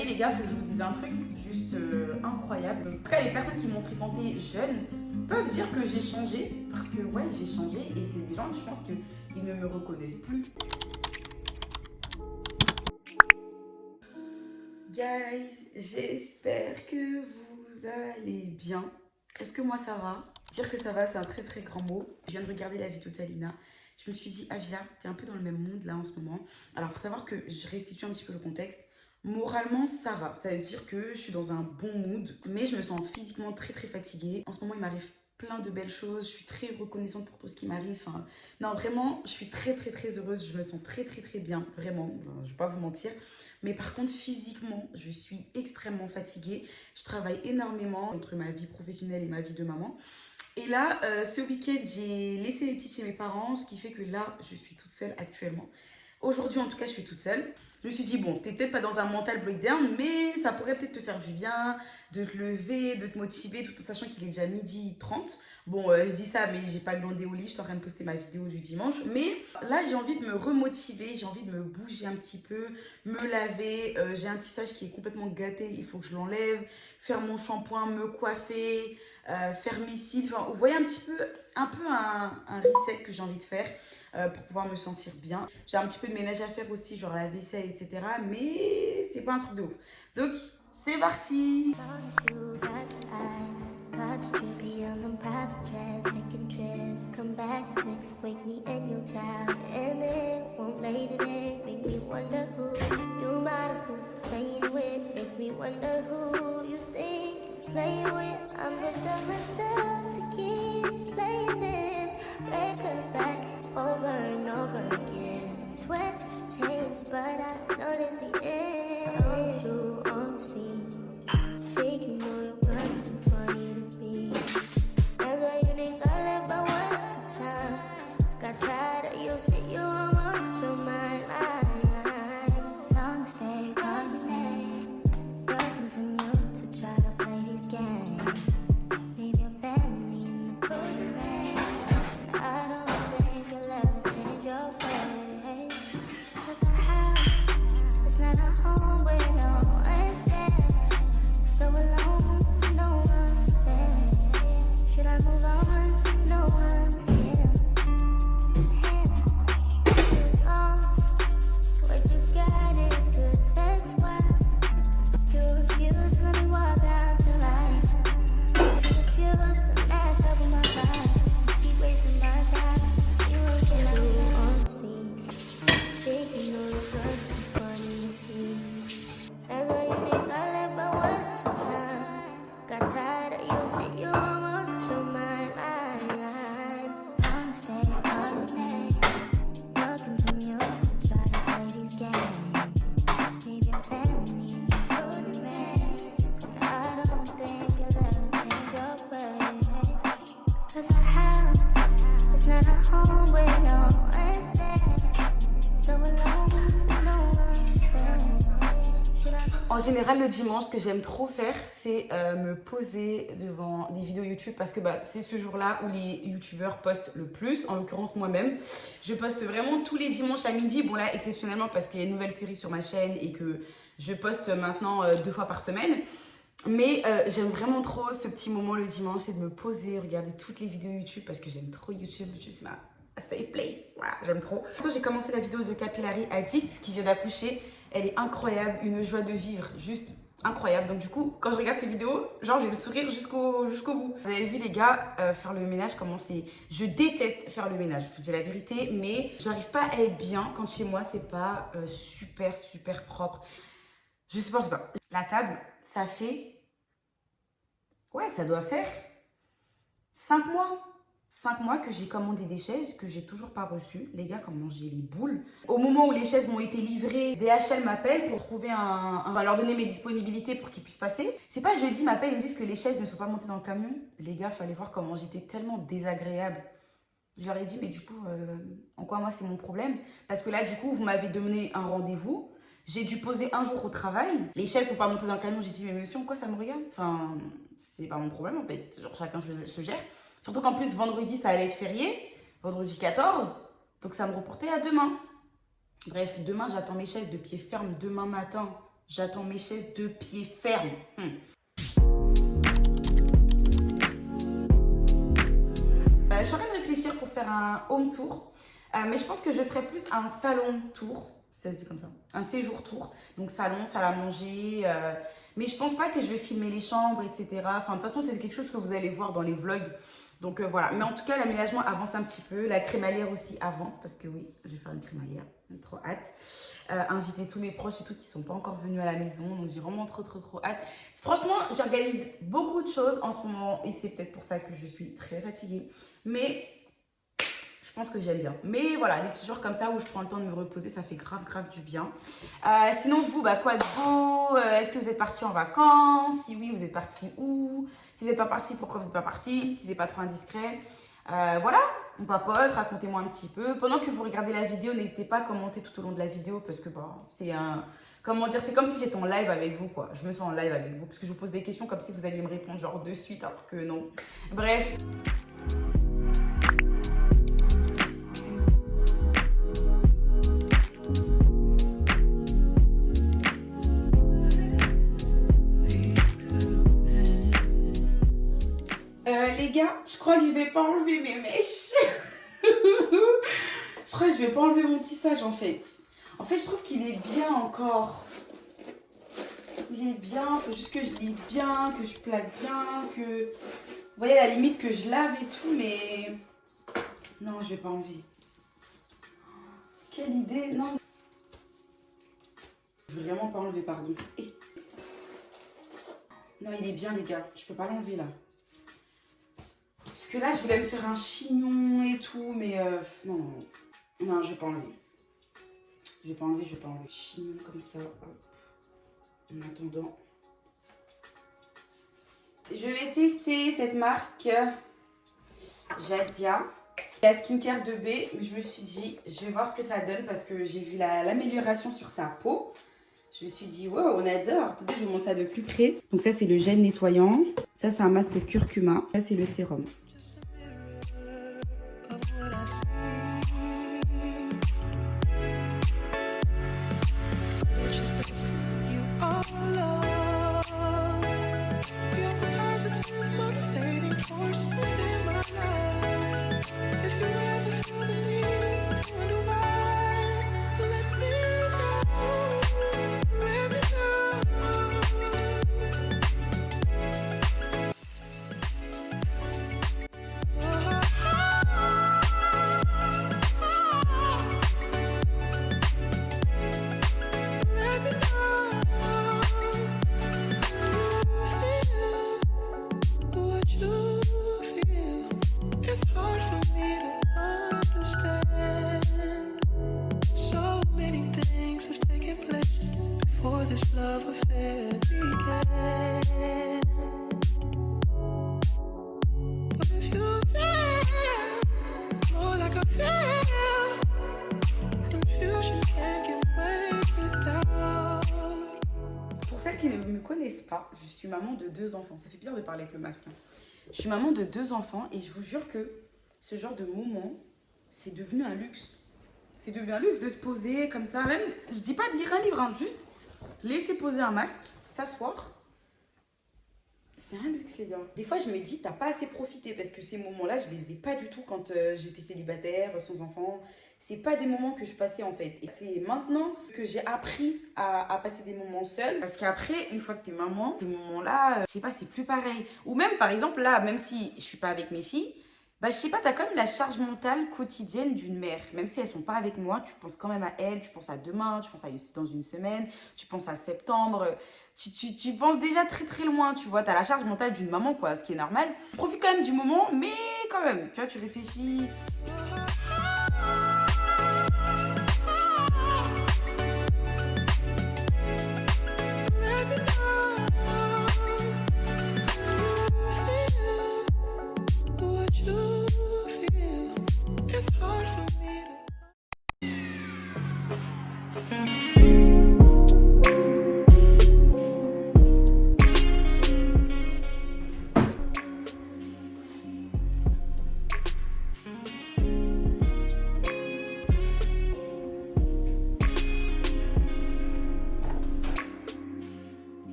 année, les gars, faut que je vous dise un truc juste incroyable. En tout cas, les personnes qui m'ont fréquenté jeune peuvent dire que j'ai changé. Parce que, ouais, j'ai changé. Et c'est des gens, je pense qu'ils ne me reconnaissent plus. Guys, j'espère que vous allez bien. Est-ce que moi ça va? Dire que ça va, c'est un très très grand mot. Je viens de regarder la vidéo d'Alina. Je me suis dit, Avila, t'es un peu dans le même monde là en ce moment. Alors, faut savoir que je restitue un petit peu le contexte. Moralement, ça va. Ça veut dire que je suis dans un bon mood. Mais je me sens physiquement très très fatiguée. En ce moment, il m'arrive plein de belles choses. Je suis très reconnaissante pour tout ce qui m'arrive. Enfin, non, vraiment, je suis très très très heureuse. Je me sens très très très bien. Vraiment, enfin, je vais pas vous mentir. Mais par contre, physiquement, je suis extrêmement fatiguée. Je travaille énormément entre ma vie professionnelle et ma vie de maman. Et là, ce week-end, j'ai laissé les petits chez mes parents, ce qui fait que là, je suis toute seule actuellement. Aujourd'hui, en tout cas, je suis toute seule. Je me suis dit, bon, t'es peut-être pas dans un mental breakdown, mais ça pourrait peut-être te faire du bien, de te lever, de te motiver, tout en sachant qu'il est déjà 12h30. Bon, je dis ça, mais j'ai pas glandé au lit, je suis en train de poster ma vidéo du dimanche. Mais là, j'ai envie de me remotiver, j'ai envie de me bouger un petit peu, me laver. J'ai un tissage qui est complètement gâté, il faut que je l'enlève, faire mon shampoing, me coiffer, faire mes cils. Enfin, vous voyez un petit peu, un reset que j'ai envie de faire. Pour pouvoir me sentir bien. J'ai un petit peu de ménage à faire aussi, genre la vaisselle, etc. Mais c'est pas un truc de ouf. Donc, c'est parti! Over and over again. Swear that you changed, but I noticed the end. I want you on the scene. Think you know your girl's so funny to me. That's why you think I left by one at a time. Got tired of your shit, you almost your mind. Long stay, call your name. You'll continue to try to play these games. Leave your family in the cold rain. I don't your ways. 'Cause our house is not a home where no one's there. So alone, no one's there. Should I move on since no one's here? What you got is good, that's why you refuse to let me walk out the light. You refuse to match up with my vibe. Keep wasting my time. En général, le dimanche, ce que j'aime trop faire, c'est me poser devant des vidéos YouTube parce que c'est ce jour-là où les youtubeurs postent le plus, en l'occurrence moi-même. Je poste vraiment tous les dimanches à midi. Bon là, exceptionnellement parce qu'il y a une nouvelle série sur ma chaîne et que je poste maintenant 2 fois par semaine. Mais j'aime vraiment trop ce petit moment le dimanche, c'est de me poser, regarder toutes les vidéos YouTube parce que j'aime trop YouTube. YouTube, c'est ma safe place. Voilà, j'aime trop. J'ai commencé la vidéo de Capillary Addict qui vient d'accoucher. Elle est incroyable, une joie de vivre, juste incroyable. Donc du coup, quand je regarde ces vidéos, genre j'ai le sourire jusqu'au bout. Vous avez vu les gars, faire le ménage, comment c'est... Je déteste faire le ménage, je vous dis la vérité, mais j'arrive pas à être bien quand chez moi c'est pas super propre. Je supporte pas. La table, ça fait... Ouais, ça doit faire 5 mois. 5 mois que j'ai commandé des chaises que j'ai toujours pas reçues. Les gars, comment j'ai les boules. Au moment où les chaises m'ont été livrées, DHL m'appelle pour trouver leur donner mes disponibilités pour qu'ils puissent passer. C'est pas jeudi, m'appelle, ils me disent que les chaises ne sont pas montées dans le camion. Les gars, fallait voir comment j'étais tellement désagréable. Je leur ai dit, mais du coup, en quoi moi c'est mon problème? Parce que là, du coup, vous m'avez donné un rendez-vous. J'ai dû poser un jour au travail. Les chaises sont pas montées dans le camion. J'ai dit, mais monsieur, en quoi ça me regarde? Enfin, c'est pas mon problème en fait. Genre, chacun se gère. Surtout qu'en plus, vendredi, ça allait être férié. Vendredi 14. Donc, ça me reportait à demain. Bref, demain, j'attends mes chaises de pied ferme. Demain matin, J'attends mes chaises de pied ferme. Je suis en train de réfléchir pour faire un home tour. Mais je pense que je ferai plus un salon tour. Ça se dit comme ça. Un séjour tour. Donc salon, salle à manger. Mais je pense pas que je vais filmer les chambres, etc. Enfin, de toute façon, c'est quelque chose que vous allez voir dans les vlogs. Donc voilà. Mais en tout cas, l'aménagement avance un petit peu. La crémaillère aussi avance. Parce que oui, je vais faire une crémaillère. J'ai trop hâte. Inviter tous mes proches et tout qui sont pas encore venus à la maison. Donc j'ai vraiment trop hâte. Franchement, j'organise beaucoup de choses en ce moment. Et c'est peut-être pour ça que je suis très fatiguée. Mais je pense que j'aime bien. Mais voilà, des petits jours comme ça où je prends le temps de me reposer, ça fait grave du bien. Sinon, vous, quoi de beau? Est-ce que vous êtes partis en vacances? Si oui, vous êtes partis où? Si vous n'êtes pas partis, pourquoi vous n'êtes pas partis? Si c'est pas trop indiscret. Voilà, on papote, racontez-moi un petit peu. Pendant que vous regardez la vidéo, n'hésitez pas à commenter tout au long de la vidéo parce que c'est un... Comment dire, c'est comme si j'étais en live avec vous, quoi. Je me sens en live avec vous parce que je vous pose des questions comme si vous alliez me répondre genre de suite alors que non. Bref. Les gars, je crois que je vais pas enlever mes mèches. Je crois que je vais pas enlever mon tissage en fait. En fait, je trouve qu'il est bien encore. Il est bien, faut juste que je lisse bien, que je plaque bien, que... Vous voyez, à la limite que je lave et tout, mais... Non, je vais pas enlever. Quelle idée, non. Je vais vraiment pas enlever, pardon. Non, il est bien les gars, je peux pas l'enlever là. Parce que là, je voulais me faire un chignon et tout, mais non, je vais pas enlever. Je vais pas enlever. Chignon comme ça, hop. En attendant. Je vais tester cette marque Jadia. La skincare de B, je me suis dit, je vais voir ce que ça donne parce que j'ai vu l'amélioration sur sa peau. Je me suis dit, wow, on adore. Attendez, je vous montre ça de plus près. Donc ça, c'est le gel nettoyant. Ça, c'est un masque au curcuma. Ça, c'est le sérum. Qui ne me connaissent pas, je suis maman de 2 enfants. Ça fait bizarre de parler avec le masque. Je suis maman de 2 enfants et je vous jure que ce genre de moment, c'est devenu un luxe. C'est devenu un luxe de se poser comme ça. Même, je dis pas de lire un livre, juste laisser poser un masque, s'asseoir. C'est un luxe, les gars. Des fois, je me dis, t'as pas assez profité parce que ces moments-là, je les faisais pas du tout quand j'étais célibataire, sans enfant. C'est pas des moments que je passais en fait. Et c'est maintenant que j'ai appris à passer des moments seuls. Parce qu'après, une fois que t'es maman, ces moments-là, je sais pas, c'est plus pareil. Ou même, par exemple, là, même si je suis pas avec mes filles, je sais pas, t'as quand même la charge mentale quotidienne d'une mère. Même si elles sont pas avec moi, tu penses quand même à elles, tu penses à demain, tu penses à dans une semaine, tu penses à septembre. Tu penses déjà très loin, tu vois. T'as la charge mentale d'une maman, quoi, ce qui est normal. Tu profites quand même du moment, mais quand même, tu vois, tu réfléchis.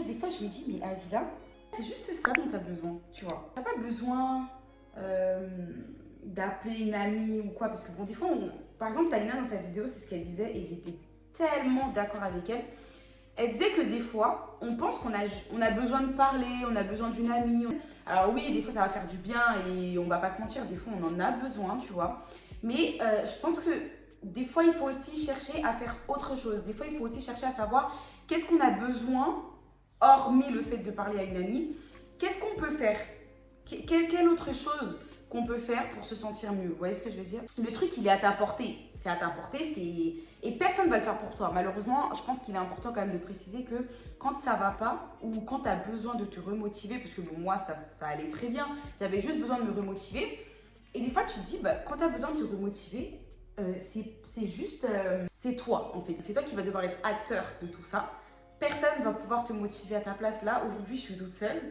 fait, des fois, je me dis, mais Avila, c'est juste ça dont tu as besoin, tu vois. Tu n'as pas besoin d'appeler une amie ou quoi, parce que bon, des fois, par exemple, Talina, dans sa vidéo, c'est ce qu'elle disait, et j'étais tellement d'accord avec elle. Elle disait que des fois, on pense qu'on a besoin de parler, on a besoin d'une amie. Alors oui, des fois, ça va faire du bien et on va pas se mentir, des fois, on en a besoin, tu vois. Mais je pense que des fois, il faut aussi chercher à faire autre chose. Des fois, il faut aussi chercher à savoir qu'est-ce qu'on a besoin, hormis le fait de parler à une amie. Qu'est-ce qu'on peut faire? Quelle autre chose qu'on peut faire pour se sentir mieux? Vous voyez ce que je veux dire? Le truc, il est à ta portée. C'est à ta portée, et personne ne va le faire pour toi. Malheureusement, je pense qu'il est important quand même de préciser que quand ça va pas ou quand tu as besoin de te remotiver, parce que bon, moi, ça allait très bien, j'avais juste besoin de me remotiver. Et des fois, tu te dis, bah, quand tu as besoin de te remotiver, c'est juste, c'est toi en fait. C'est toi qui vas devoir être acteur de tout ça. Personne ne va pouvoir te motiver à ta place. Là, aujourd'hui, je suis toute seule.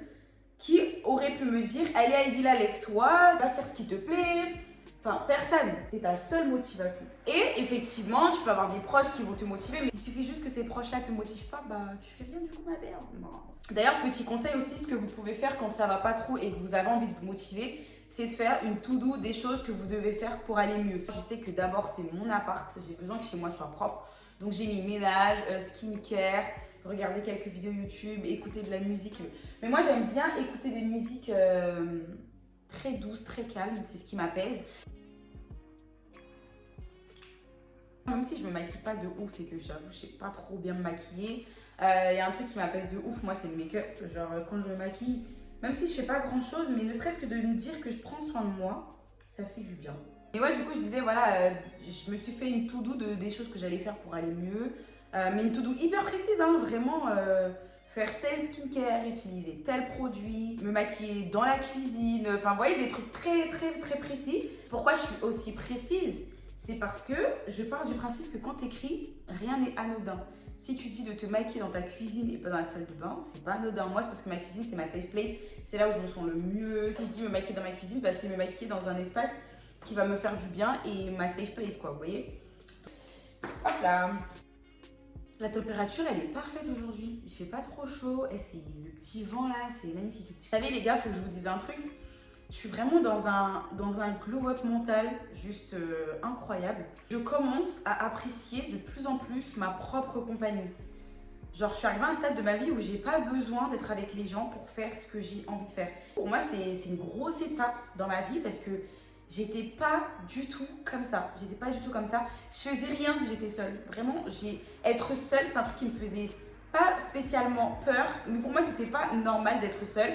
Qui aurait pu me dire, allez Avila, lève-toi, va faire ce qui te plaît. Enfin, personne. C'est ta seule motivation. Et effectivement, tu peux avoir des proches qui vont te motiver, mais il suffit juste que ces proches-là ne te motivent pas, bah tu fais rien du coup, ma mère. D'ailleurs, petit conseil aussi, ce que vous pouvez faire quand ça va pas trop et que vous avez envie de vous motiver, c'est de faire une to-do des choses que vous devez faire pour aller mieux. Je sais que d'abord, c'est mon appart, j'ai besoin que chez moi soit propre. Donc j'ai mis ménage, skincare, regarder quelques vidéos YouTube, écouter de la musique. Mais moi, j'aime bien écouter des musiques très douces, très calmes, c'est ce qui m'apaise. Même si je me maquille pas de ouf et que j'avoue, je sais pas trop bien me maquiller, y a un truc qui m'apaise de ouf, moi, c'est le make-up. Genre, quand je me maquille, même si je fais pas grand-chose, mais ne serait-ce que de me dire que je prends soin de moi, ça fait du bien. Et ouais, du coup, je disais, voilà, je me suis fait une to-do des choses que j'allais faire pour aller mieux. Mais une to-do hyper précise, hein, vraiment. Faire tel skincare, utiliser tel produit, me maquiller dans la cuisine. Enfin, vous voyez, des trucs très, très, très précis. Pourquoi je suis aussi précise? C'est parce que je pars du principe que quand tu écris, rien n'est anodin. Si tu dis de te maquiller dans ta cuisine et pas dans la salle de bain, c'est pas anodin. Moi, c'est parce que ma cuisine, c'est ma safe place. C'est là où je me sens le mieux. Si je dis me maquiller dans ma cuisine, bah, c'est me maquiller dans un espace qui va me faire du bien et ma safe place, quoi, vous voyez. Hop là. La température, elle est parfaite aujourd'hui. Il fait pas trop chaud. Et c'est le petit vent là, c'est magnifique. Vous savez, les gars, faut que je vous dise un truc. Je suis vraiment dans un glow-up mental juste incroyable. Je commence à apprécier de plus en plus ma propre compagnie. Genre, je suis arrivée à un stade de ma vie où j'ai pas besoin d'être avec les gens pour faire ce que j'ai envie de faire. Pour moi, c'est une grosse étape dans ma vie parce que j'étais pas du tout comme ça. J'étais pas du tout comme ça. Je faisais rien si j'étais seule. Vraiment, être seule, c'est un truc qui me faisait pas spécialement peur. Mais pour moi, c'était pas normal d'être seule.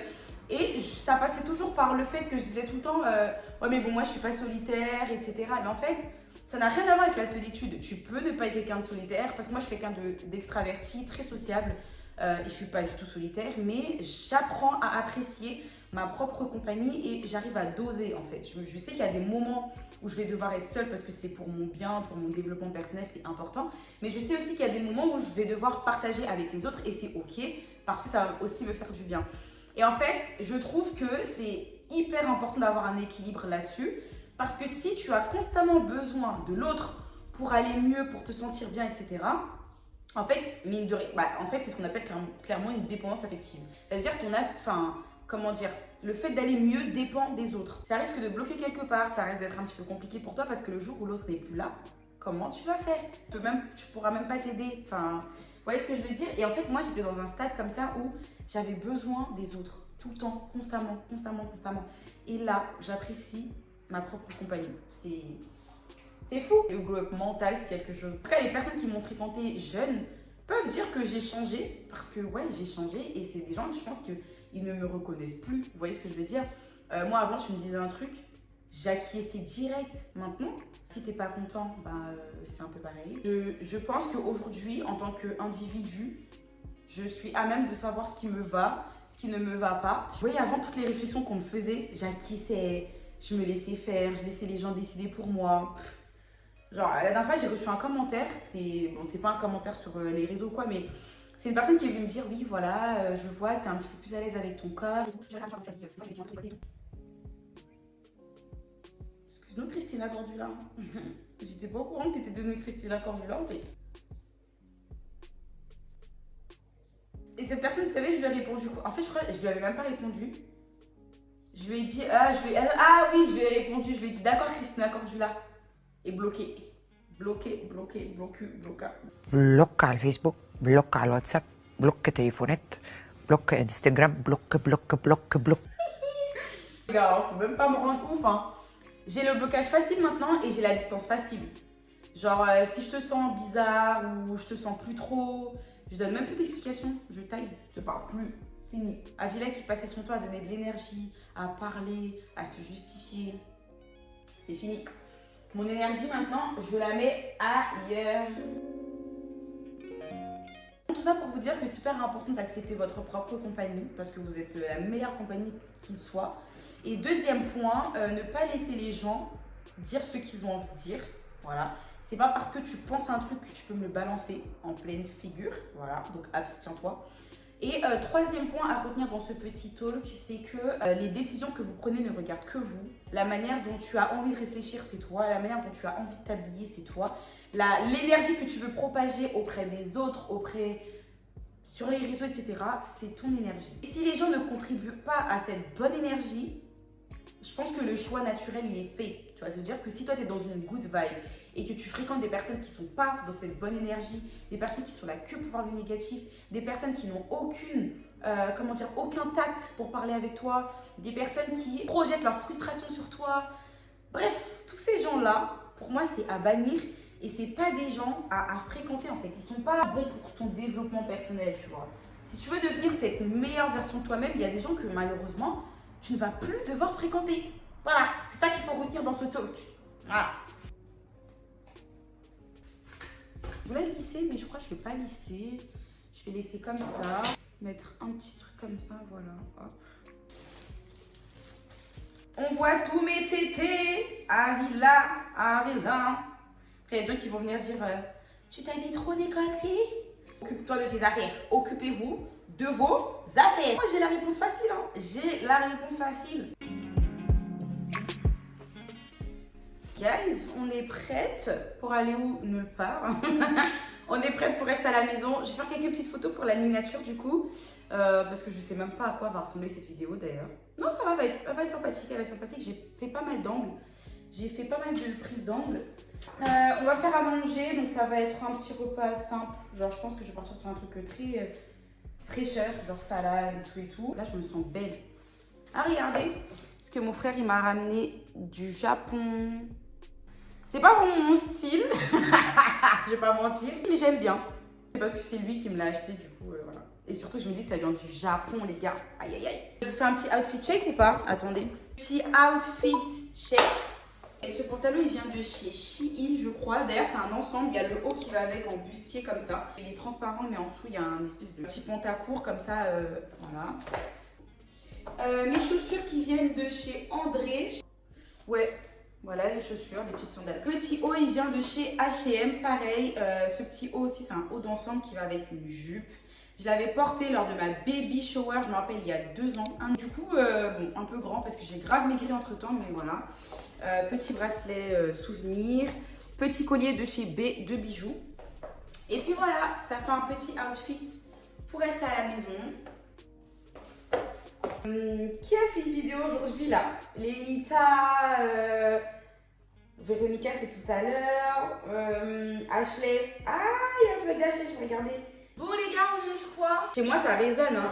Et ça passait toujours par le fait que je disais tout le temps ouais, mais bon, moi, je suis pas solitaire, etc. Mais en fait, ça n'a rien à voir avec la solitude. Tu peux ne pas être quelqu'un de solitaire. Parce que moi, je suis quelqu'un d'extraverti, très sociable. Et je suis pas du tout solitaire. Mais j'apprends à apprécier ma propre compagnie et j'arrive à doser en fait. Je sais qu'il y a des moments où je vais devoir être seule parce que c'est pour mon bien, pour mon développement personnel, c'est important. Mais je sais aussi qu'il y a des moments où je vais devoir partager avec les autres et c'est ok parce que ça va aussi me faire du bien. Et en fait, je trouve que c'est hyper important d'avoir un équilibre là-dessus parce que si tu as constamment besoin de l'autre pour aller mieux, pour te sentir bien, etc., en fait, c'est ce qu'on appelle clairement une dépendance affective. C'est-à-dire comment dire, le fait d'aller mieux dépend des autres. Ça risque de bloquer quelque part, ça risque d'être un petit peu compliqué pour toi parce que le jour où l'autre n'est plus là, comment tu vas faire? Tu pourras même pas t'aider. Enfin, vous voyez ce que je veux dire? Et en fait, moi, j'étais dans un stade comme ça où j'avais besoin des autres, tout le temps, constamment. Et là, j'apprécie ma propre compagnie. C'est fou. Le glow-up mental, c'est quelque chose. En tout cas, les personnes qui m'ont fréquenté jeune peuvent dire que j'ai changé parce que, ouais, j'ai changé et c'est des gens, je pense que ils ne me reconnaissent plus. Vous voyez ce que je veux dire? Moi, avant, tu me disais un truc, j'acquiesçais direct. Maintenant, si t'es pas content, c'est un peu pareil. Je pense qu'aujourd'hui, en tant qu'individu, je suis à même de savoir ce qui me va, ce qui ne me va pas. Vous voyez, avant, toutes les réflexions qu'on me faisait, j'acquiesçais, je me laissais faire, je laissais les gens décider pour moi. Genre, la dernière fois, j'ai reçu un commentaire. C'est pas un commentaire sur les réseaux ou quoi, mais c'est une personne qui est venue me dire oui, voilà, je vois que t'es un petit peu plus à l'aise avec ton corps. Excuse-nous, Christina Cordula. J'étais pas au courant que t'étais devenue Christina Cordula en fait. Et cette personne, savez, je lui ai répondu quoi? En fait, je crois que je lui avais même pas répondu. Je lui ai dit, oui, je lui ai répondu. Je lui ai dit, d'accord, Christina Cordula. Et bloqué. Bloqué. Blocca il Facebook, blocca il WhatsApp, blocca téléphonette, blocca Instagram, blocca. Les gars, faut même pas me rendre ouf, hein. J'ai le blocage facile maintenant et j'ai la distance facile. Genre, si je te sens bizarre ou je te sens plus trop, je donne même plus d'explications. Je taille, je te parle plus. Fini. Avila qui passait son temps à donner de l'énergie, à parler, à se justifier. C'est fini. Mon énergie maintenant, je la mets ailleurs. Tout ça pour vous dire que c'est super important d'accepter votre propre compagnie parce que vous êtes la meilleure compagnie qu'il soit. Et deuxième point, ne pas laisser les gens dire ce qu'ils ont envie de dire. Voilà. C'est pas parce que tu penses à un truc que tu peux me le balancer en pleine figure. Voilà. Donc abstiens-toi. Et troisième point à retenir dans ce petit talk, c'est que les décisions que vous prenez ne regardent que vous. La manière dont tu as envie de réfléchir, c'est toi. La manière dont tu as envie de t'habiller, c'est toi. L'énergie que tu veux propager auprès des autres, sur les réseaux, etc., c'est ton énergie. Et si les gens ne contribuent pas à cette bonne énergie, je pense que le choix naturel, il est fait. Tu vois, ça veut dire que si toi, tu es dans une good vibe et que tu fréquentes des personnes qui ne sont pas dans cette bonne énergie, des personnes qui sont là que pour voir le négatif, des personnes qui n'ont aucun tact pour parler avec toi, des personnes qui projettent leur frustration sur toi. Bref, tous ces gens-là, pour moi, c'est à bannir. Et c'est pas des gens à fréquenter en fait. Ils sont pas bons pour ton développement personnel, tu vois. Si tu veux devenir cette meilleure version de toi-même, il y a des gens que malheureusement, tu ne vas plus devoir fréquenter. Voilà, c'est ça qu'il faut retenir dans ce talk. Voilà. Je voulais lisser, mais je crois que je ne vais pas lisser. Je vais laisser comme ça. Mettre un petit truc comme ça, voilà. Hop. On voit tous mes tétés. Avila. Après, il y a des gens qui vont venir dire tu t'habilles trop décolleté. Occupe-toi de tes affaires. Occupez-vous de vos affaires. Moi, j'ai la réponse facile. Hein. J'ai la réponse facile. Guys, on est prête pour aller où? Nulle part. On est prête pour rester à la maison. Je vais faire quelques petites photos pour la miniature du coup. Parce que je ne sais même pas à quoi va ressembler cette vidéo d'ailleurs. Non, ça va être sympathique. Elle va être sympathique. J'ai fait pas mal d'angles. J'ai fait pas mal de prises d'angles. On va faire à manger, donc ça va être un petit repas simple. Genre, je pense que je vais partir sur un truc très fraîcheur, genre salade et tout. Là, je me sens belle. Ah, regardez, parce que mon frère, il m'a ramené du Japon. C'est pas vraiment mon style, je vais pas mentir, mais j'aime bien. C'est parce que c'est lui qui me l'a acheté, du coup, voilà. Et surtout, je me dis que ça vient du Japon, les gars. Aïe, aïe, aïe. Je vous fais un petit outfit check ou pas? Attendez. Petit outfit check. Et ce pantalon, il vient de chez Shein, je crois. D'ailleurs, c'est un ensemble. Il y a le haut qui va avec en bustier comme ça. Il est transparent, mais en dessous, il y a un espèce de petit pantacourt comme ça. Voilà. Mes chaussures qui viennent de chez André. Ouais, voilà les chaussures, les petites sandales. Petit haut, il vient de chez H&M. Pareil, ce petit haut aussi, c'est un haut d'ensemble qui va avec une jupe. Je l'avais porté lors de ma baby shower, je me rappelle, il y a 2 ans. Du coup, bon, un peu grand parce que j'ai grave maigri entre temps, mais voilà. Petit bracelet souvenir. Petit collier de chez B de bijoux. Et puis voilà, ça fait un petit outfit pour rester à la maison. Qui a fait une vidéo aujourd'hui là? Lénita, Véronica c'est tout à l'heure. Ashley. Ah, il y a un peu d'Ashley, je vais regarder. Bon les gars, on mange quoi? Chez moi ça résonne hein.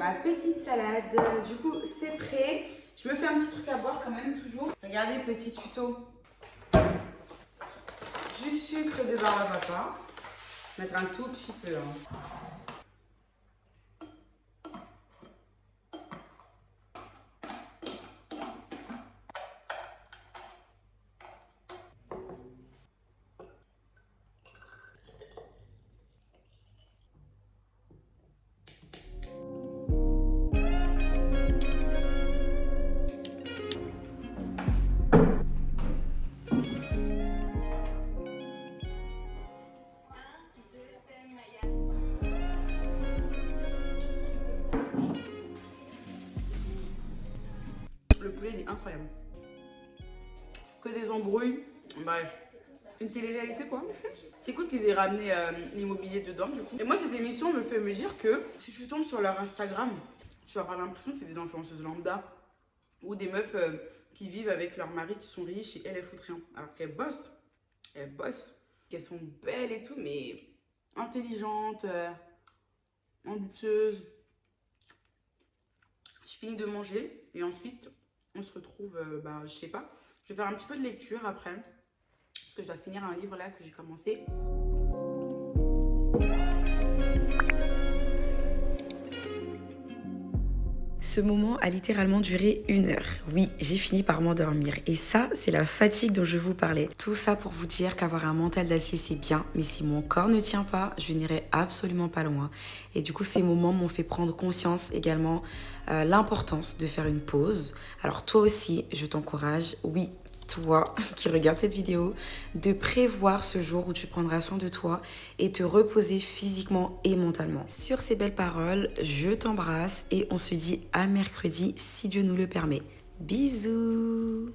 ma petite salade. Du coup, c'est prêt. Je me fais un petit truc à boire quand même, toujours. Regardez, petit tuto. Du sucre de Barbapapa. Mettre un tout petit peu. Hein. Le poulet, il est incroyable. Que des embrouilles. Bref. Une télé-réalité, quoi. C'est cool qu'ils aient ramené l'immobilier dedans, du coup. Et moi, cette émission me fait me dire que si je tombe sur leur Instagram, je vais avoir l'impression que c'est des influenceuses lambda ou des meufs qui vivent avec leur mari qui sont riches et elles foutent rien. Alors qu'elles bossent. Elles bossent. Qu'elles sont belles et tout, mais intelligentes, ambitieuses. Je finis de manger et ensuite on se retrouve, je sais pas, je vais faire un petit peu de lecture après parce que je dois finir un livre là que j'ai commencé. Ce moment a littéralement duré 1 heure. Oui, j'ai fini par m'endormir. Et ça, c'est la fatigue dont je vous parlais. Tout ça pour vous dire qu'avoir un mental d'acier, c'est bien. Mais si mon corps ne tient pas, je n'irai absolument pas loin. Et du coup, ces moments m'ont fait prendre conscience également l'importance de faire une pause. Alors toi aussi, je t'encourage, oui, toi qui regardes cette vidéo, de prévoir ce jour où tu prendras soin de toi et te reposer physiquement et mentalement. Sur ces belles paroles, je t'embrasse et on se dit à mercredi si Dieu nous le permet. Bisous.